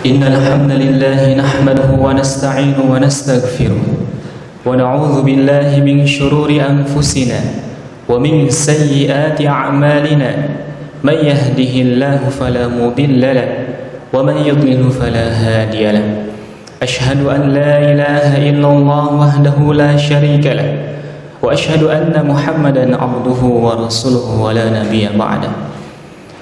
Innal hamdalillah nahmaduhu wa nasta'inu wa nastaghfiruh wa na'udzu billahi min shururi anfusina wa min sayyiati a'malina may yahdihillahu fala mudilla lahu wa man yudlil fala hadiya lahu ashhadu an la ilaha illallah wahdahu la syarika lahu wa ashhadu anna muhammadan 'abduhu wa rasuluhu wa la nabiyya ba'dahu.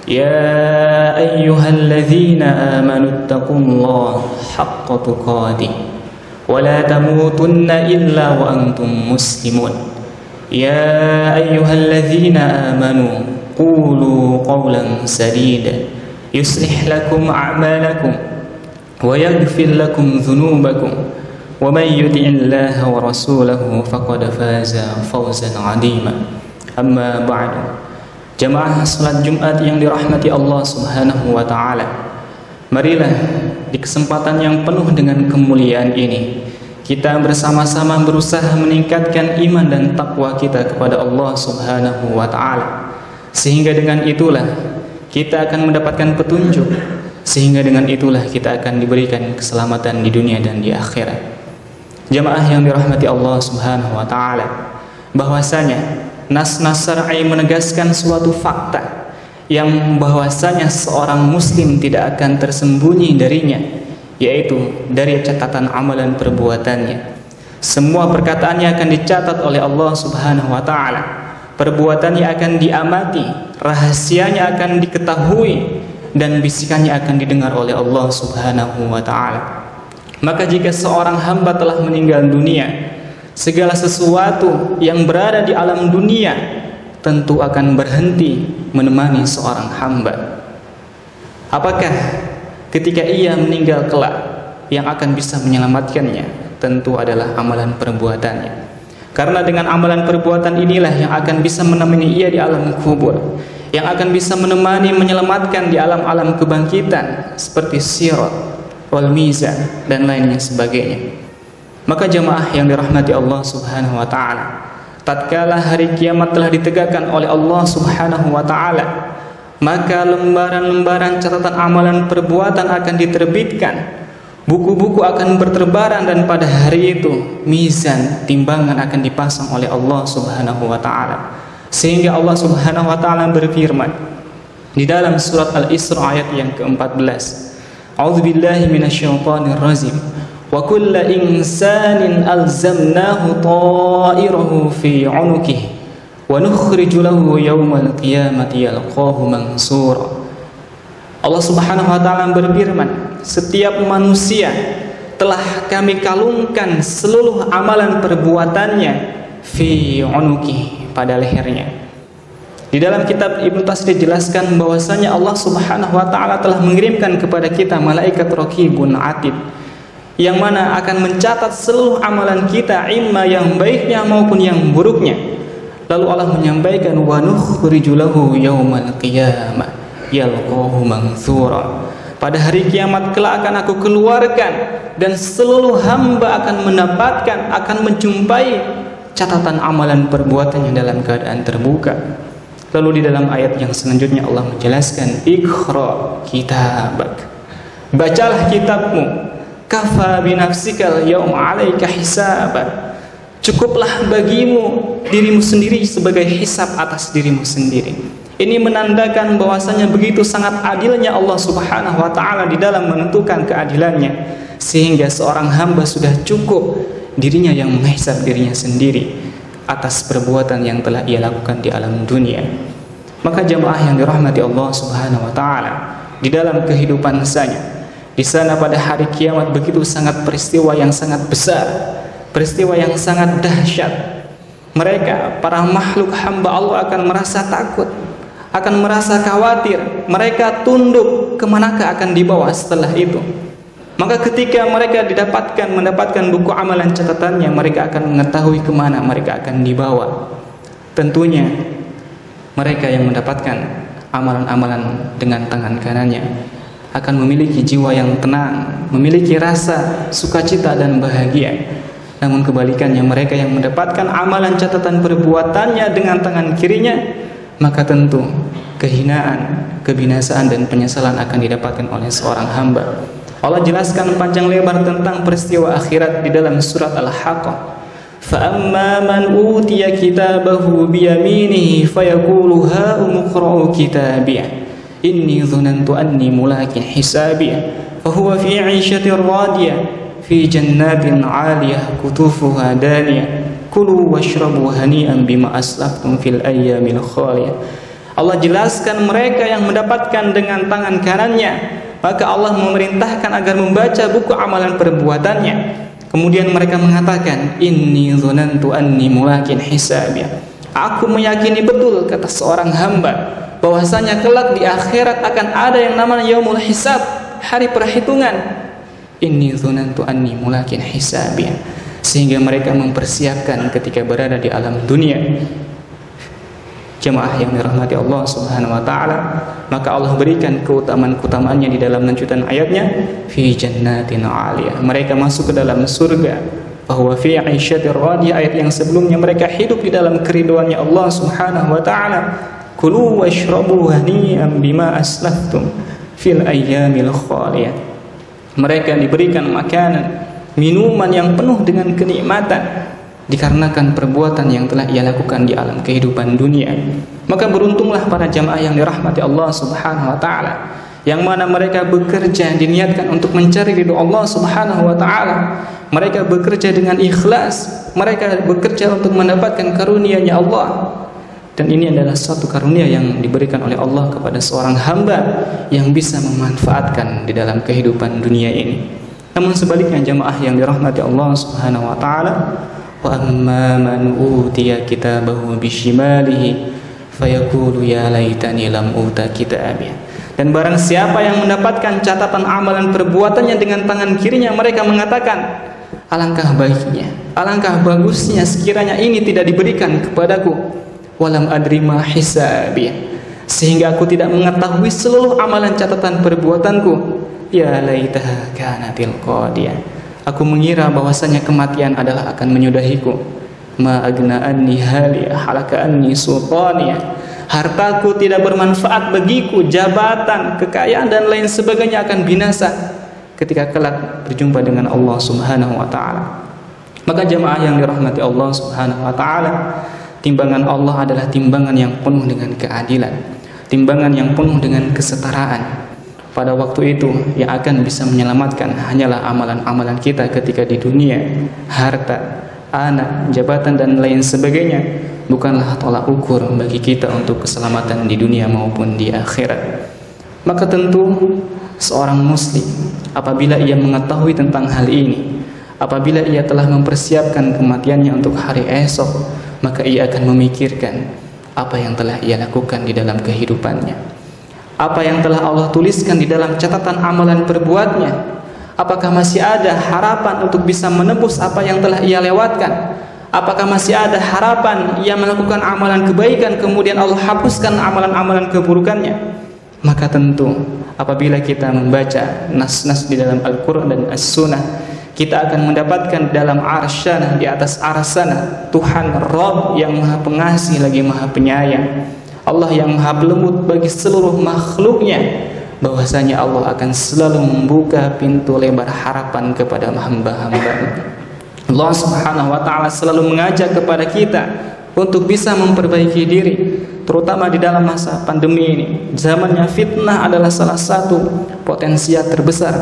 يا أيها الذين آمنوا اتقوا الله حق تقاته ولا تموتن إلا وأنتم مسلمون يا أيها الذين آمنوا قولوا قولا سديدا يصلح لكم أعمالكم ويغفر لكم ذنوبكم ومن يطع الله ورسوله فقد فاز فوزا عظيما. أما بعد. Jamaah salat Jumat yang dirahmati Allah Subhanahu wa taala. Marilah di kesempatan yang penuh dengan kemuliaan ini kita bersama-sama berusaha meningkatkan iman dan takwa kita kepada Allah Subhanahu wa taala. Sehingga dengan itulah kita akan mendapatkan petunjuk, sehingga dengan itulah kita akan diberikan keselamatan di dunia dan di akhirat. Jamaah yang dirahmati Allah Subhanahu wa taala, bahwasanya nas-nas syar'i menegaskan suatu fakta yang bahwasanya seorang muslim tidak akan tersembunyi darinya, yaitu dari catatan amalan perbuatannya. Semua perkataannya akan dicatat oleh Allah Subhanahu wa taala. Perbuatannya akan diamati, rahasianya akan diketahui, dan bisikannya akan didengar oleh Allah Subhanahu wa taala. Maka jika seorang hamba telah meninggal dunia, segala sesuatu yang berada di alam dunia tentu akan berhenti menemani seorang hamba. Apakah ketika ia meninggal kelak yang akan bisa menyelamatkannya? Tentu adalah amalan perbuatannya. Karena dengan amalan perbuatan inilah yang akan bisa menemani ia di alam kubur, yang akan bisa menemani menyelamatkan di alam-alam kebangkitan seperti sirat, wal mizan, dan lainnya sebagainya. Maka jamaah yang dirahmati Allah Subhanahu wa taala, tatkala hari kiamat telah ditegakkan oleh Allah Subhanahu wa taala, maka lembaran-lembaran catatan amalan perbuatan akan diterbitkan, buku-buku akan berterbaran, dan pada hari itu mizan, timbangan akan dipasang oleh Allah Subhanahu wa taala. Sehingga Allah Subhanahu wa taala berfirman di dalam surat Al-Isra ayat yang ke-14, A'udzubillahi minasyaitonir rajim. Wa kulla insanin alzamnahu ta'irahu fi 'unuqihi wa nukhriju lahu yawmal qiyamati yalqahu mansura. Allah Subhanahu wa taala berfirman, setiap manusia telah kami kalungkan seluruh amalan perbuatannya fi 'unuqihi, pada lehernya. Di dalam kitab Ibnu Tasrif dijelaskan bahwasanya Allah Subhanahu wa taala telah mengirimkan kepada kita malaikat raqibun atid, yang mana akan mencatat seluruh amalan kita, imma yang baiknya maupun yang buruknya. Lalu Allah menyampaikan, wa nukhriju lahu yaumal qiyamah yalqahu mansura. Pada hari kiamat kelak akan aku keluarkan, dan seluruh hamba akan mendapatkan, akan menjumpai catatan amalan perbuatannya dalam keadaan terbuka. Lalu di dalam ayat yang selanjutnya Allah menjelaskan, Iqra kitabak, bacalah kitabmu, kafa binafsikal yawma 'alaika hisaba, cukuplah bagimu dirimu sendiri sebagai hisab atas dirimu sendiri. Ini menandakan bahwasanya begitu sangat adilnya Allah Subhanahu wa taala di dalam menentukan keadilannya, sehingga seorang hamba sudah cukup dirinya yang menghisab dirinya sendiri atas perbuatan yang telah ia lakukan di alam dunia. Maka jamaah yang dirahmati Allah Subhanahu wa taala, di dalam kehidupan saya di sana pada hari kiamat begitu sangat peristiwa yang sangat besar, peristiwa yang sangat dahsyat. Mereka, para makhluk hamba Allah akan merasa takut, akan merasa khawatir. Mereka tunduk, kemanakah akan dibawa setelah itu? Maka ketika mereka mendapatkan buku amalan catatannya, mereka akan mengetahui kemana mereka akan dibawa. Tentunya mereka yang mendapatkan amalan-amalan dengan tangan kanannya akan memiliki jiwa yang tenang, memiliki rasa sukacita dan bahagia. Namun kebalikannya, mereka yang mendapatkan amalan catatan perbuatannya dengan tangan kirinya, maka tentu kehinaan, kebinasaan dan penyesalan akan didapatkan oleh seorang hamba. Allah jelaskan panjang lebar tentang peristiwa akhirat di dalam surat Al-Haqqah. فَأَمَّا مَنْ أُوتِيَ كِتَابَهُ بِيَمِينِهِ فَيَقُولُ هَاؤُمُ اقْرَءُوا كِتَابِيَهْ إِنِّي ظَنَنْتُ أَنِّي مُلَاقٍ حِسَابِيَهْ فَهُوَ فِي عِيشَةٍ رَاضِيَةٍ فِي جَنَّاتٍ عَالِيَةٍ قُطُوفُهَا دَانِيَةٌ كُلُوا وَاشْرَبُوا هَنِيئًا بِمَا أَسْلَفْتُمْ فِي الْأَيَّامِ الْخَالِيَةِ. Allah jelaskan mereka yang mendapatkan dengan tangan kanannya, maka Allah memerintahkan agar membaca buku amalan perbuatannya. Kemudian mereka mengatakan, inni dzanantu anni mulaqin hisabiyah. Aku meyakini betul, kata seorang hamba, bahwasanya kelak di akhirat akan ada yang namanya yaumul hisab, hari perhitungan. Inni dzanantu anni mulaqin hisabiyah. Sehingga mereka mempersiapkan ketika berada di alam dunia. Jemaah yang dirahmati Allah Subhanahu wa taala, maka Allah berikan keutamaan-keutamaannya di dalam lanjutan ayatnya, fi jannatin 'aliyah. Mereka masuk ke dalam surga, bahwa fi 'aisyatir radiyah. Ayat yang sebelumnya mereka hidup di dalam keriduannya Allah Subhanahu wa taala. Kulu washrabu hani'an bima aslaftum fil ayyamil khaliyah. Mereka diberikan makanan, minuman yang penuh dengan kenikmatan dikarenakan perbuatan yang telah ia lakukan di alam kehidupan dunia. Maka beruntunglah para jamaah yang dirahmati Allah Subhanahu wa taala, yang mana mereka bekerja diniatkan untuk mencari ridho Allah Subhanahu wa taala. Mereka bekerja dengan ikhlas, mereka bekerja untuk mendapatkan karunia-Nya Allah. Dan ini adalah suatu karunia yang diberikan oleh Allah kepada seorang hamba yang bisa memanfaatkan di dalam kehidupan dunia ini. Namun sebaliknya jamaah yang dirahmati Allah Subhanahu wa taala, wa amma man utiya kitabahu bishimalihi fayaqulu ya laitani lam uta kitabiyah. Dan barang siapa yang mendapatkan catatan amalan perbuatannya dengan tangan kirinya, mereka mengatakan, alangkah baiknya, alangkah bagusnya sekiranya ini tidak diberikan kepadaku. Walam adri ma hisabiyah, sehingga aku tidak mengetahui seluruh amalan catatan perbuatanku. Ya laitaha kanatil qadiyah, aku mengira bahwasanya kematian adalah akan menyudahiku. Ma agna anni haliya halaka anni sultaniya, hartaku tidak bermanfaat bagiku, jabatan, kekayaan dan lain sebagainya akan binasa ketika kelak berjumpa dengan Allah Subhanahu wa taala. Maka jemaah yang dirahmati Allah Subhanahu wa taala, timbangan Allah adalah timbangan yang penuh dengan keadilan, timbangan yang penuh dengan kesetaraan. Pada waktu itu yang akan bisa menyelamatkan hanyalah amalan-amalan kita ketika di dunia. Harta, anak, jabatan dan lain sebagainya bukanlah tolak ukur bagi kita untuk keselamatan di dunia maupun di akhirat. Maka tentu seorang muslim apabila ia mengetahui tentang hal ini, apabila ia telah mempersiapkan kematiannya untuk hari esok, maka ia akan memikirkan apa yang telah ia lakukan di dalam kehidupannya, apa yang telah Allah tuliskan di dalam catatan amalan perbuatnya. Apakah masih ada harapan untuk bisa menebus apa yang telah ia lewatkan? Apakah masih ada harapan ia melakukan amalan kebaikan kemudian Allah hapuskan amalan-amalan keburukannya? Maka tentu apabila kita membaca nas-nas di dalam Al-Quran dan As-Sunnah, kita akan mendapatkan dalam arsyana, di atas arsana, Tuhan Rabb yang maha pengasih lagi maha penyayang, Allah yang maha pelembut bagi seluruh makhluknya, bahwasanya Allah akan selalu membuka pintu lebar harapan kepada hamba-hamba. Allah Subhanahu wa taala selalu mengajak kepada kita untuk bisa memperbaiki diri, terutama di dalam masa pandemi ini. Zamannya fitnah adalah salah satu potensial terbesar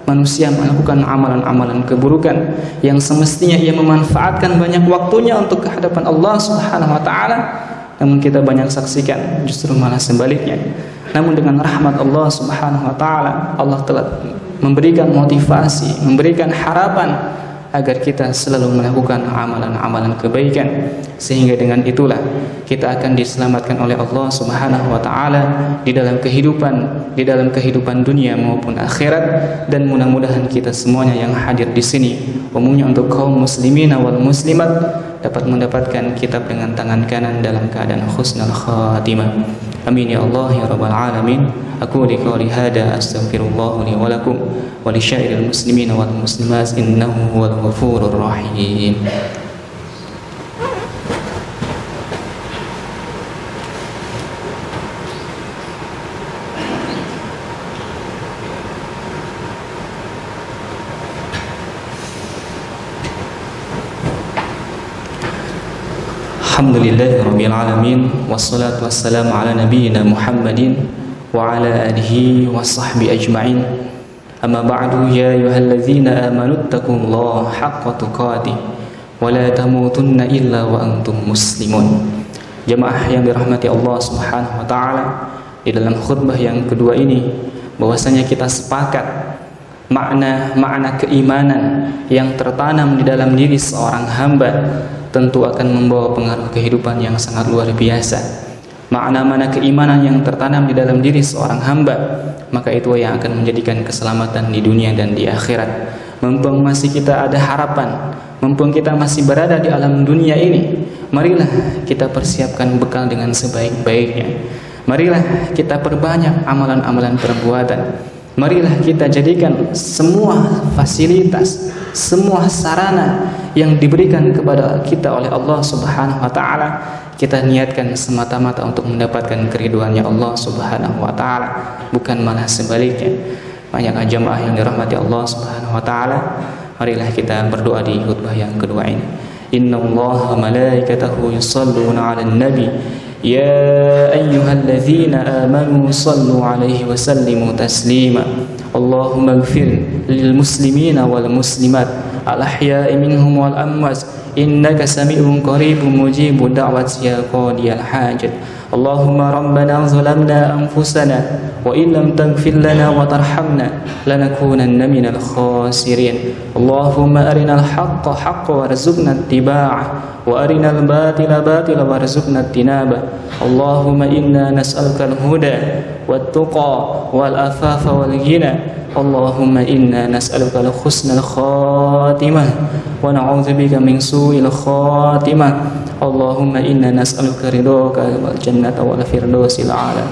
manusia melakukan amalan-amalan keburukan yang semestinya ia memanfaatkan banyak waktunya untuk kehadapan Allah Subhanahu wa taala. Namun kita banyak saksikan justru malah sebaliknya. Namun dengan rahmat Allah Subhanahu wa taala, Allah telah memberikan motivasi, memberikan harapan agar kita selalu melakukan amalan-amalan kebaikan, sehingga dengan itulah kita akan diselamatkan oleh Allah Subhanahu wa taala di dalam kehidupan dunia maupun akhirat. Dan mudah-mudahan kita semuanya yang hadir di sini, umumnya untuk kaum muslimin wal muslimat, dapat mendapatkan kitab dengan tangan kanan dalam keadaan husnul khatimah. Amin ya Allah ya rabbal alamin. Aku qouli hada astaghfirullah li wa lakum wa li syairil muslimin wal muslimat innahu huwal ghafurur rahim. Alhamdulillahirabbil alamin wassalatu wassalamu ala nabiyyina Muhammadin wa ala alihi washabbihi ajma'in. Amma ba'du, ya ayyuhalladzina amanu taqullaha haqqa tuqatih wa la tamutunna illa wa antum muslimun. Jemaah yang dirahmati Allah Subhanahu wa taala, di dalam khutbah yang kedua ini bahwasanya kita sepakat makna keimanan yang tertanam di dalam diri seorang hamba tentu akan membawa pengaruh kehidupan yang sangat luar biasa. Makna keimanan yang tertanam di dalam diri seorang hamba, maka itu yang akan menjadikan keselamatan di dunia dan di akhirat. Mumpung masih kita ada harapan, mumpung kita masih berada di alam dunia ini, marilah kita persiapkan bekal dengan sebaik-baiknya. Marilah kita perbanyak amalan-amalan perbuatan. Marilah kita jadikan semua fasilitas, semua sarana yang diberikan kepada kita oleh Allah Subhanahu wa taala, kita niatkan semata-mata untuk mendapatkan keriduannya Allah Subhanahu wa taala, bukan malah sebaliknya. Banyak jemaah yang dirahmati Allah Subhanahu wa taala, marilah kita berdoa di khutbah yang kedua ini. Innallaha malaikatahu yusholluna 'alan nabi ya ayyuhalladzina amanu shallu 'alaihi wa sallimu taslima. Allahumma ighfir lil muslimina wal muslimat al-ahya'i minhum wal amwat innaka sami'un qaribun mujibud da'wati ya qadiyal hajat. Allahumma rabbana zalamna anfusana wa in lam taghfir lana wa tarhamna lanakunanna minal khasirin. Allahumma arinal haqqa haqqan warzuqna ittiba'ah wa arinal batila batilan warzuqna ijtinabah. Allahumma inna nas'aluka al-huda wat tuqa wal afafa wal ghina. Allahumma inna nas'aluka al-husnal khatimah wa na'udzubika min su'il khatimah. Allahumma inna nas'aluka ridhaka wal jannata wal firdausil a'la.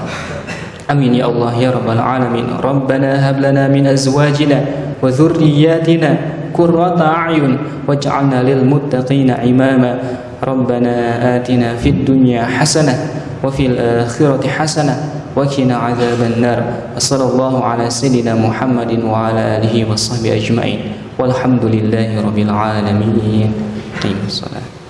Amin ya Allah ya rabbal alamin. Rabbana hab lana min azwajina wa dhurriyyatina qurrata a'yun waj'alna lil muttaqina imama. Rabbana atina fid dunya hasanah wa fil akhirati hasanah wa qina adzaban nar. Wassallallahu ala sayyidina Muhammadin wa ala alihi washabbihi ajma'in. Walhamdulillahi rabbil alamin. Salam.